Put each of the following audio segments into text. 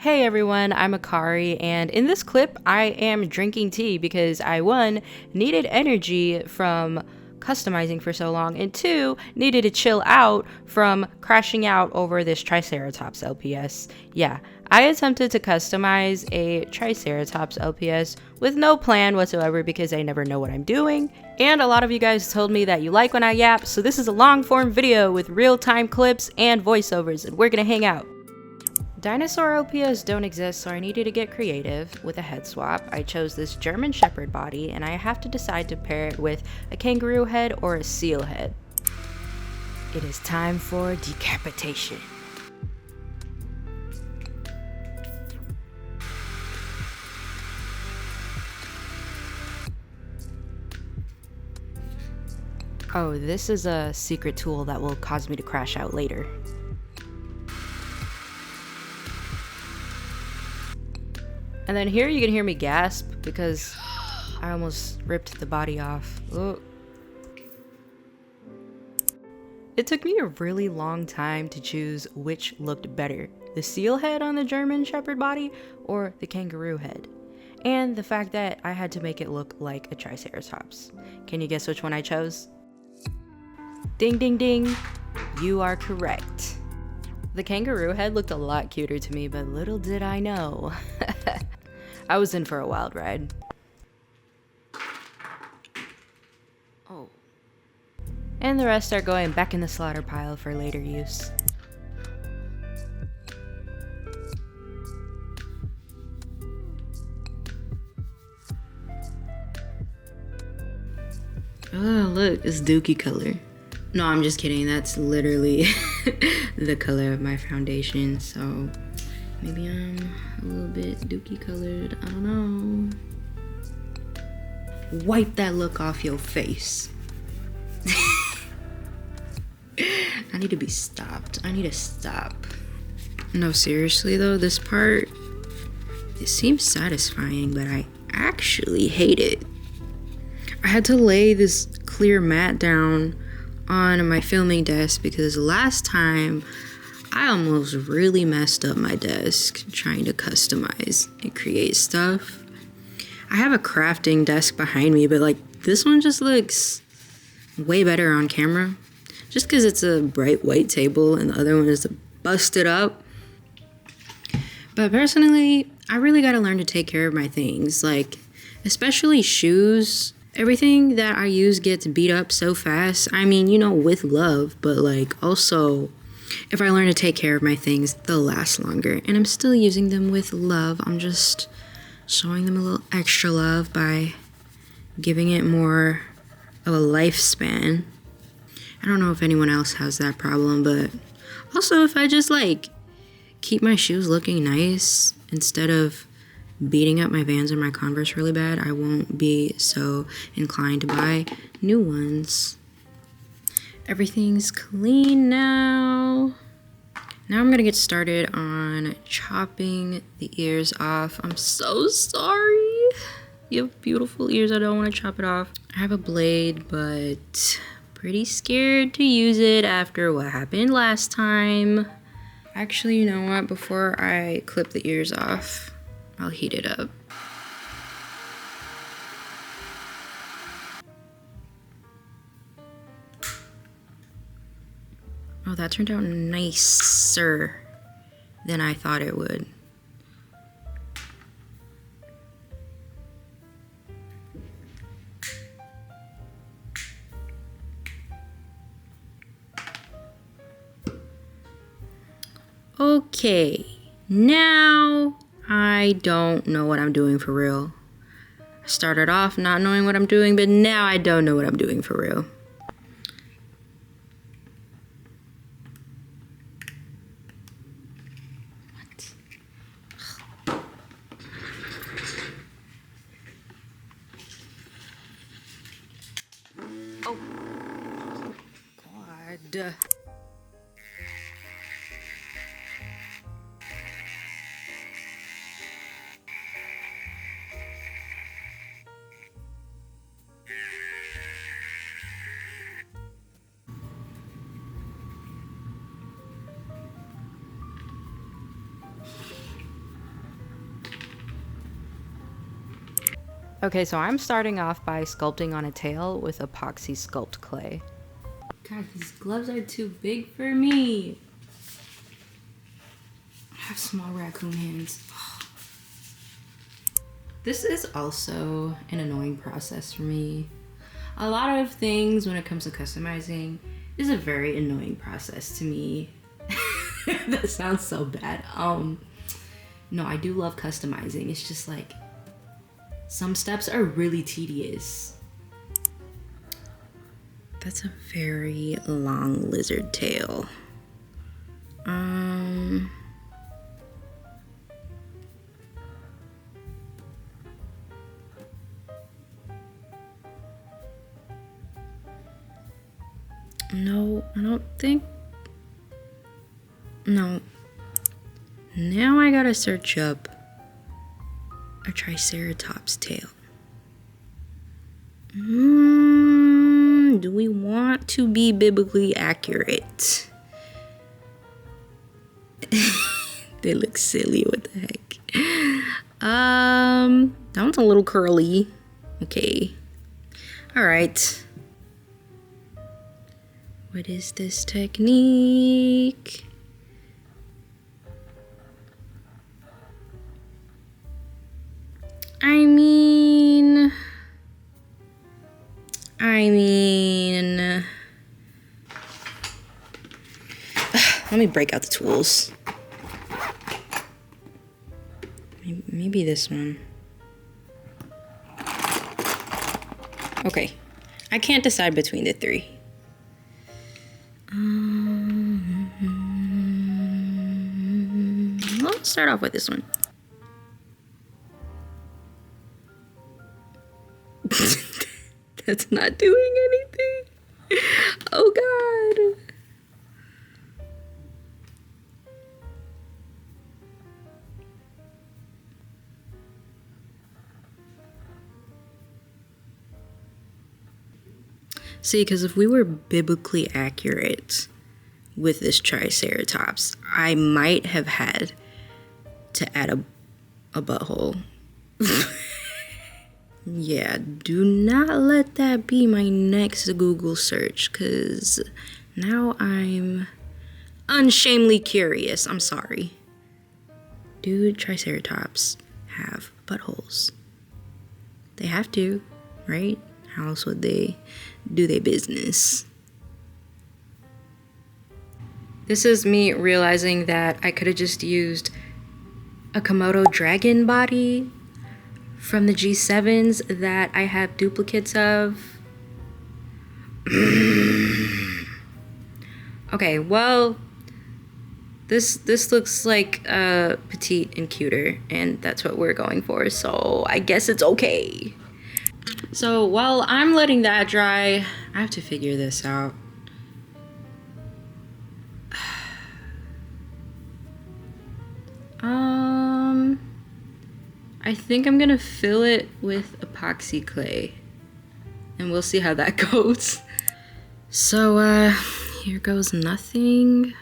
Hey everyone, I'm Akari, and in this clip I am drinking tea because I, 1, needed energy from customizing for so long, and 2, needed to chill out from crashing out over this Triceratops LPS. Yeah, I attempted to customize a Triceratops LPS with no plan whatsoever because I never know what I'm doing, and a lot of you guys told me that you like when I yap, so this is a long form video with real-time clips and voiceovers, and we're gonna hang out. Dinosaur LPS don't exist, so I needed to get creative with a head swap. I chose this German Shepherd body, and I have to decide to pair it with a kangaroo head or a seal head. It is time for decapitation. Oh, this is a secret tool that will cause me to crash out later. And then here you can hear me gasp because I almost ripped the body off. Oh. It took me a really long time to choose which looked better, the seal head on the German Shepherd body or the kangaroo head. And the fact that I had to make it look like a Triceratops. Can you guess which one I chose? Ding ding ding, you are correct. The kangaroo head looked a lot cuter to me, but little did I know. I was in for a wild ride. Oh. And the rest are going back in the slaughter pile for later use. Oh, look, it's dookie color. No, I'm just kidding. That's literally the color of my foundation, so maybe I'm a little bit dookie colored. I don't know. Wipe that look off your face. I need to be stopped. I need to stop. No, seriously though, this part, it seems satisfying, but I actually hate it. I had to lay this clear mat down on my filming desk because last time I almost really messed up my desk trying to customize and create stuff. I have a crafting desk behind me, but like this one just looks way better on camera. Just because it's a bright white table and the other one is busted up. But personally, I really gotta learn to take care of my things, like especially shoes. Everything that I use gets beat up so fast. I mean, you know, with love, but like also if I learn to take care of my things, they'll last longer. And I'm still using them with love. I'm just showing them a little extra love by giving it more of a lifespan. I don't know if anyone else has that problem, but also if I just like keep my shoes looking nice instead of beating up my Vans or my Converse really bad, I won't be so inclined to buy new ones. Everything's clean now. Now I'm gonna get started on chopping the ears off. I'm so sorry. You have beautiful ears. I don't want to chop it off. I have a blade, but pretty scared to use it after what happened last time. Actually, you know what? Before I clip the ears off, I'll heat it up. Oh, that turned out nicer than I thought it would. Okay, now I don't know what I'm doing for real. I started off not knowing what I'm doing, but now I don't know what I'm doing for real. Oh, God. Okay, so I'm starting off by sculpting on a tail with epoxy sculpt clay. God, these gloves are too big for me. I have small raccoon hands. This is also an annoying process for me. A lot of things when it comes to customizing is a very annoying process to me. That sounds so bad. No, I do love customizing. It's just like some steps are really tedious. That's a very long lizard tail. No, I don't think. No. Now I gotta search up a Triceratops tail. Do we want to be biblically accurate? They look silly. What the heck? That one's a little curly. Okay. All right. What is this technique? I mean, let me break out the tools. Maybe this one. Okay, I can't decide between the three. Let's start off with this one. That's not doing anything. Oh God. See, because if we were biblically accurate with this Triceratops, I might have had to add a butthole. Yeah, do not let that be my next Google search, because now I'm unshamedly curious. I'm sorry. Do Triceratops have buttholes? They have to, right? How else would they do their business? This is me realizing that I could have just used a Komodo dragon body from the G7s that I have duplicates of. Okay, well, this looks like petite and cuter, and that's what we're going for, so I guess it's okay. So while I'm letting that dry, I have to figure this out. I think I'm gonna fill it with epoxy clay, and we'll see how that goes. So here goes nothing.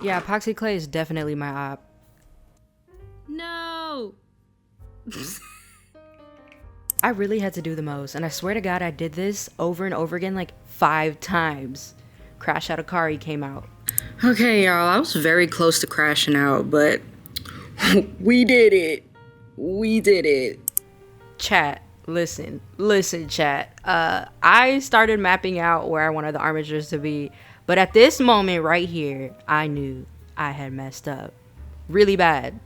Yeah, epoxy clay is definitely my op. No. I really had to do the most, and I swear to God I did this over and over again like 5 times. Crash Out of Kari came out. Okay, y'all, I was very close to crashing out, but we did it. We did it. Chat, listen, chat. I started mapping out where I wanted the armatures to be, but at this moment right here, I knew I had messed up really bad.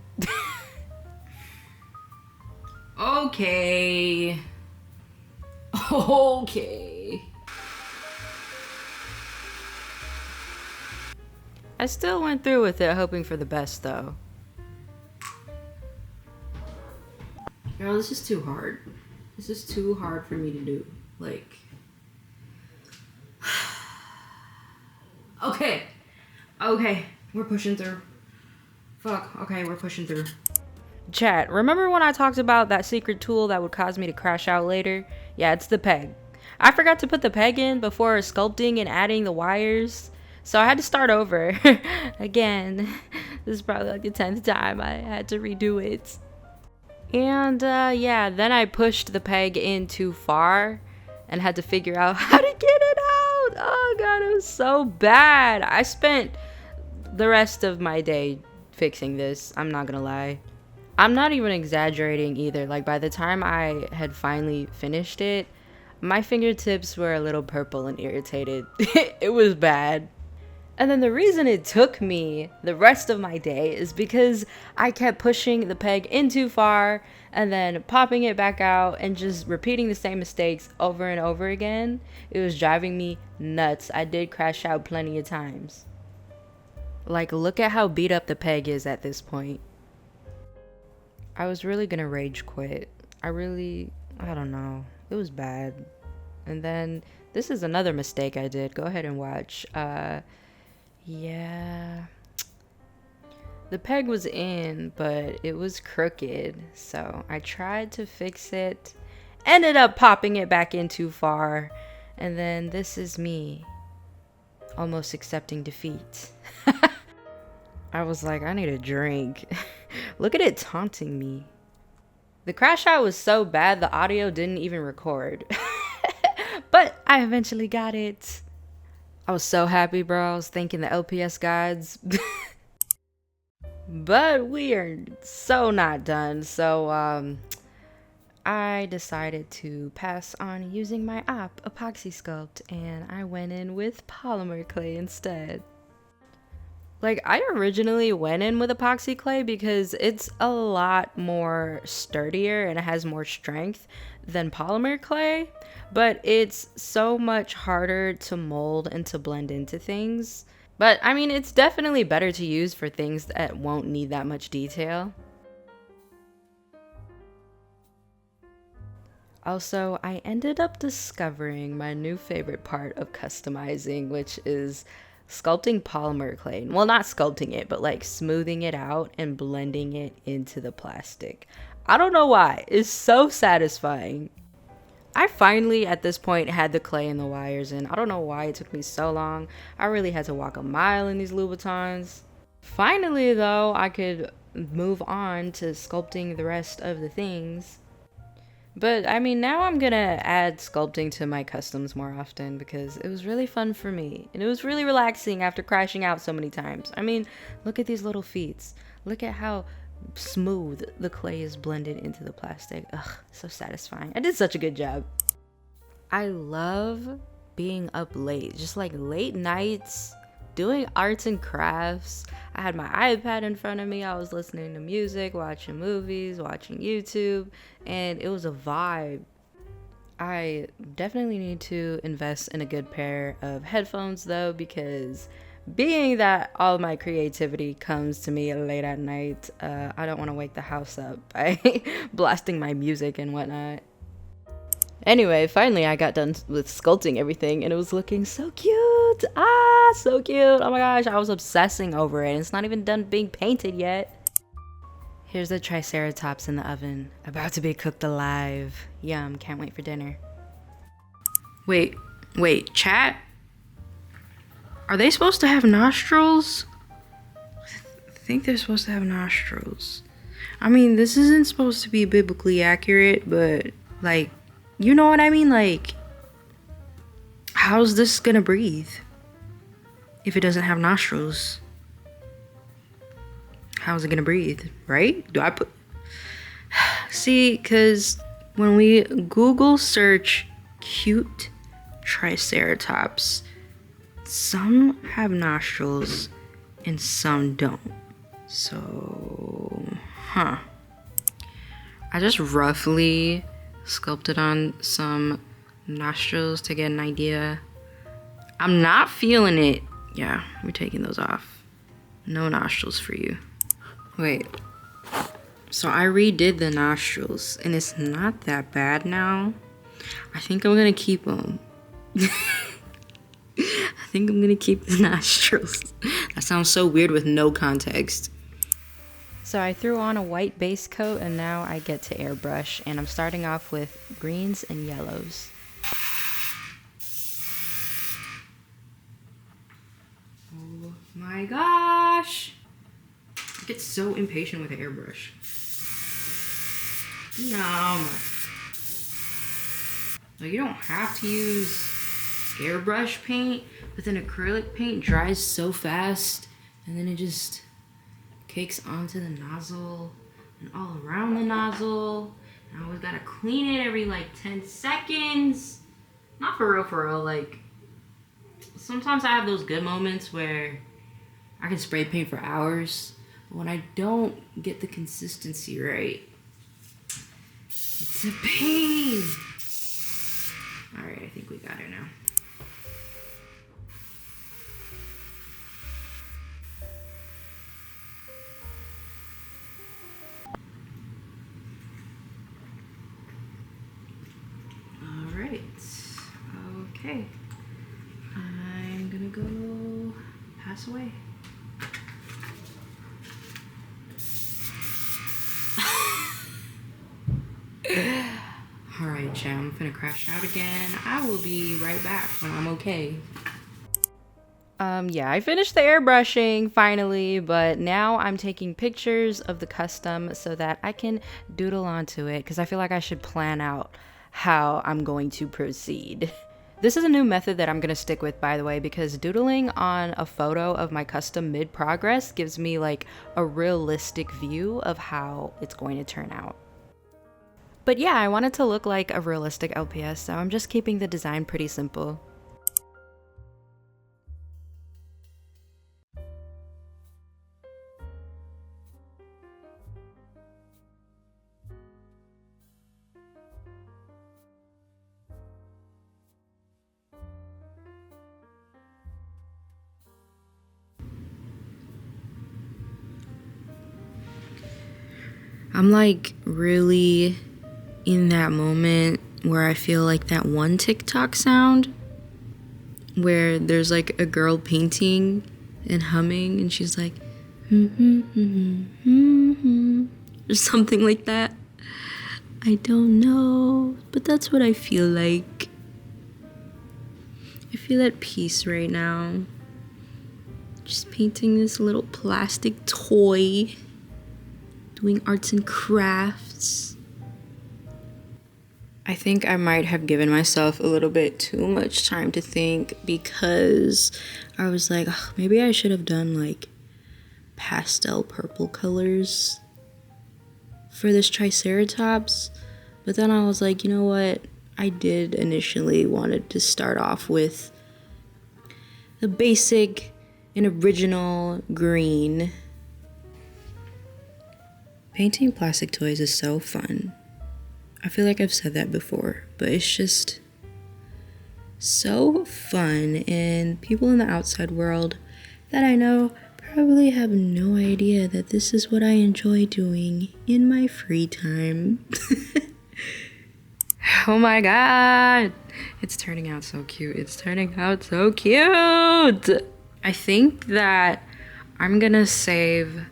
Okay. I still went through with it, hoping for the best, though. Girl, this is too hard. This is too hard for me to do. Like... Okay, we're pushing through. Fuck, okay, we're pushing through. Chat, remember when I talked about that secret tool that would cause me to crash out later? Yeah, it's the peg. I forgot to put the peg in before sculpting and adding the wires, so I had to start over. Again, this is probably like the 10th time I had to redo it. And yeah, then I pushed the peg in too far and had to figure out how to get it out. Oh god, it was so bad. I spent the rest of my day fixing this. I'm not gonna lie. I'm not even exaggerating either. Like, by the time I had finally finished it, my fingertips were a little purple and irritated. It was bad. And then the reason it took me the rest of my day is because I kept pushing the peg in too far and then popping it back out and just repeating the same mistakes over and over again. It was driving me nuts. I did crash out plenty of times. Like, look at how beat up the peg is at this point. I was really gonna rage quit. I don't know. It was bad. And then this is another mistake I did. Go ahead and watch. Yeah. The peg was in, but it was crooked. So I tried to fix it. Ended up popping it back in too far. And then this is me. Almost accepting defeat. I was like, I need a drink. Look at it taunting me. The crash out was so bad the audio didn't even record. But I eventually got it. I was so happy, bro. I was thanking the LPS gods. But we are so not done. So I decided to pass on using my epoxy sculpt, and I went in with polymer clay instead. Like, I originally went in with epoxy clay because it's a lot more sturdier and it has more strength than polymer clay, but it's so much harder to mold and to blend into things. But I mean, it's definitely better to use for things that won't need that much detail. Also, I ended up discovering my new favorite part of customizing, which is sculpting polymer clay. Well, not sculpting it, but like smoothing it out and blending it into the plastic. I don't know why. It's so satisfying. I finally, at this point, had the clay and the wires in. I don't know why it took me so long. I really had to walk a mile in these Louboutins. Finally, though, I could move on to sculpting the rest of the things. But I mean, now I'm gonna add sculpting to my customs more often because it was really fun for me. And it was really relaxing after crashing out so many times. I mean, look at these little feet. Look at how smooth the clay is blended into the plastic. Ugh, so satisfying. I did such a good job. I love being up late, just like late nights, doing arts and crafts. I had my iPad in front of me. I was listening to music, watching movies, watching YouTube, and it was a vibe. I definitely need to invest in a good pair of headphones though, because being that all my creativity comes to me late at night, I don't want to wake the house up by blasting my music and whatnot. Anyway, finally I got done with sculpting everything and it was looking so cute. Ah, so cute. Oh my gosh, I was obsessing over it. It's not even done being painted yet. Here's the Triceratops in the oven, about to be cooked alive. Yum, can't wait for dinner. Wait, chat? Are they supposed to have nostrils? I think they're supposed to have nostrils. I mean, this isn't supposed to be biblically accurate, but like, you know what I mean? Like, how's this gonna breathe if it doesn't have nostrils? How's it gonna breathe, right? Do I put... See, because when we Google search cute Triceratops, some have nostrils and some don't. So, I just roughly sculpted on some nostrils to get an idea. I'm not feeling it. Yeah, we're taking those off. No nostrils for you. Wait. So I redid the nostrils and it's not that bad now. I think I'm gonna keep them. I think I'm gonna keep the nostrils. That sounds so weird with no context. So I threw on a white base coat and now I get to airbrush, and I'm starting off with greens and yellows. Oh my gosh! I get so impatient with the airbrush. Yum. Now, you don't have to use airbrush paint, but then acrylic paint dries so fast and then it just cakes onto the nozzle and all around the nozzle. And I always gotta clean it every like 10 seconds. Not for real, like sometimes I have those good moments where I can spray paint for hours, but when I don't get the consistency right, it's a pain. All right, I think we got it now. All right, okay. I'm gonna go pass away. All right, chat, I'm finna crash out again. I will be right back when I'm okay. Yeah, I finished the airbrushing finally, but now I'm taking pictures of the custom so that I can doodle onto it because I feel like I should plan out how I'm going to proceed. This is a new method that I'm going to stick with, by the way, because doodling on a photo of my custom mid-progress gives me like a realistic view of how it's going to turn out. But yeah, I want it to look like a realistic LPS, so I'm just keeping the design pretty simple. I'm like really in that moment where I feel like that one TikTok sound where there's like a girl painting and humming and she's like or something like that. I don't know, but that's what I feel like. I feel at peace right now. Just painting this little plastic toy, doing arts and crafts. I think I might have given myself a little bit too much time to think because I was like, oh, maybe I should have done like pastel purple colors for this Triceratops. But then I was like, you know what? I did initially wanted to start off with the basic and original green. Painting plastic toys is so fun. I feel like I've said that before, but it's just so fun, and people in the outside world that I know probably have no idea that this is what I enjoy doing in my free time. Oh my god! It's turning out so cute. It's turning out so cute! I think that I'm gonna save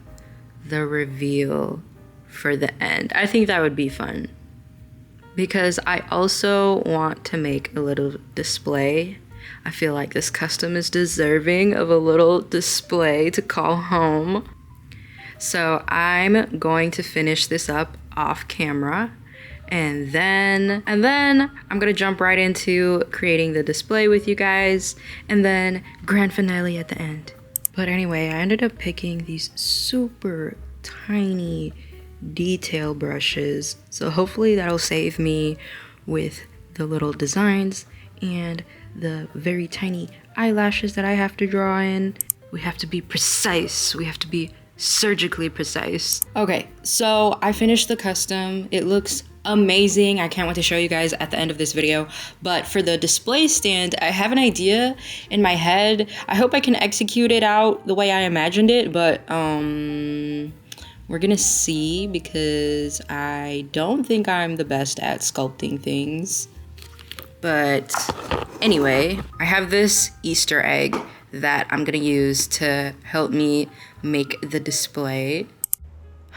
the reveal for the end. I think that would be fun. Because I also want to make a little display. I feel like this custom is deserving of a little display to call home. So I'm going to finish this up off camera. And then I'm gonna jump right into creating the display with you guys. And then grand finale at the end. But anyway, I ended up picking these super tiny detail brushes, so hopefully that'll save me with the little designs and the very tiny eyelashes that I have to draw in. We have to be precise. We have to be surgically precise. Okay, so I finished the custom. It looks amazing. I can't wait to show you guys at the end of this video. But for the display stand, I have an idea in my head. I hope I can execute it out the way I imagined it, but we're gonna see, because I don't think I'm the best at sculpting things. But anyway, I have this Easter egg that I'm gonna use to help me make the display.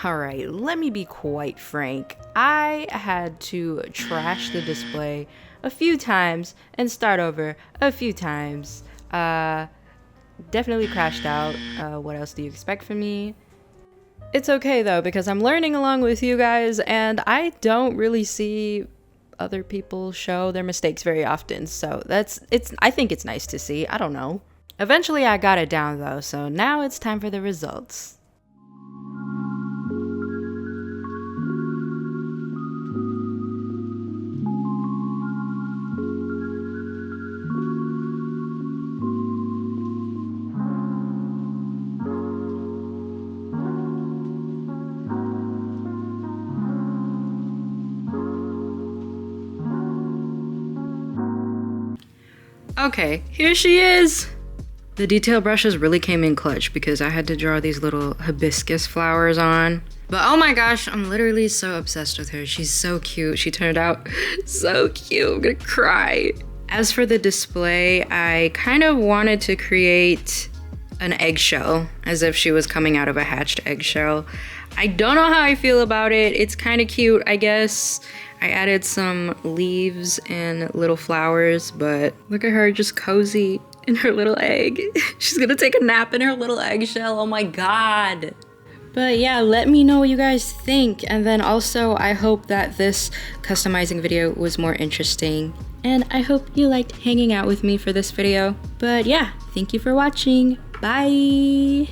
All right, let me be quite frank. I had to trash the display a few times and start over a few times. Definitely crashed out. What else do you expect from me? It's okay though, because I'm learning along with you guys, and I don't really see other people show their mistakes very often, so I think it's nice to see. I don't know. Eventually I got it down though, so now it's time for the results. Okay, here she is! The detail brushes really came in clutch because I had to draw these little hibiscus flowers on. But oh my gosh, I'm literally so obsessed with her. She's so cute. She turned out so cute. I'm gonna cry. As for the display, I kind of wanted to create an eggshell, as if she was coming out of a hatched eggshell. I don't know how I feel about it. It's kind of cute, I guess. I added some leaves and little flowers, but look at her just cozy in her little egg. She's gonna take a nap in her little eggshell. Oh my god. But yeah, let me know what you guys think. And then also, I hope that this customizing video was more interesting. And I hope you liked hanging out with me for this video. But yeah, thank you for watching. Bye!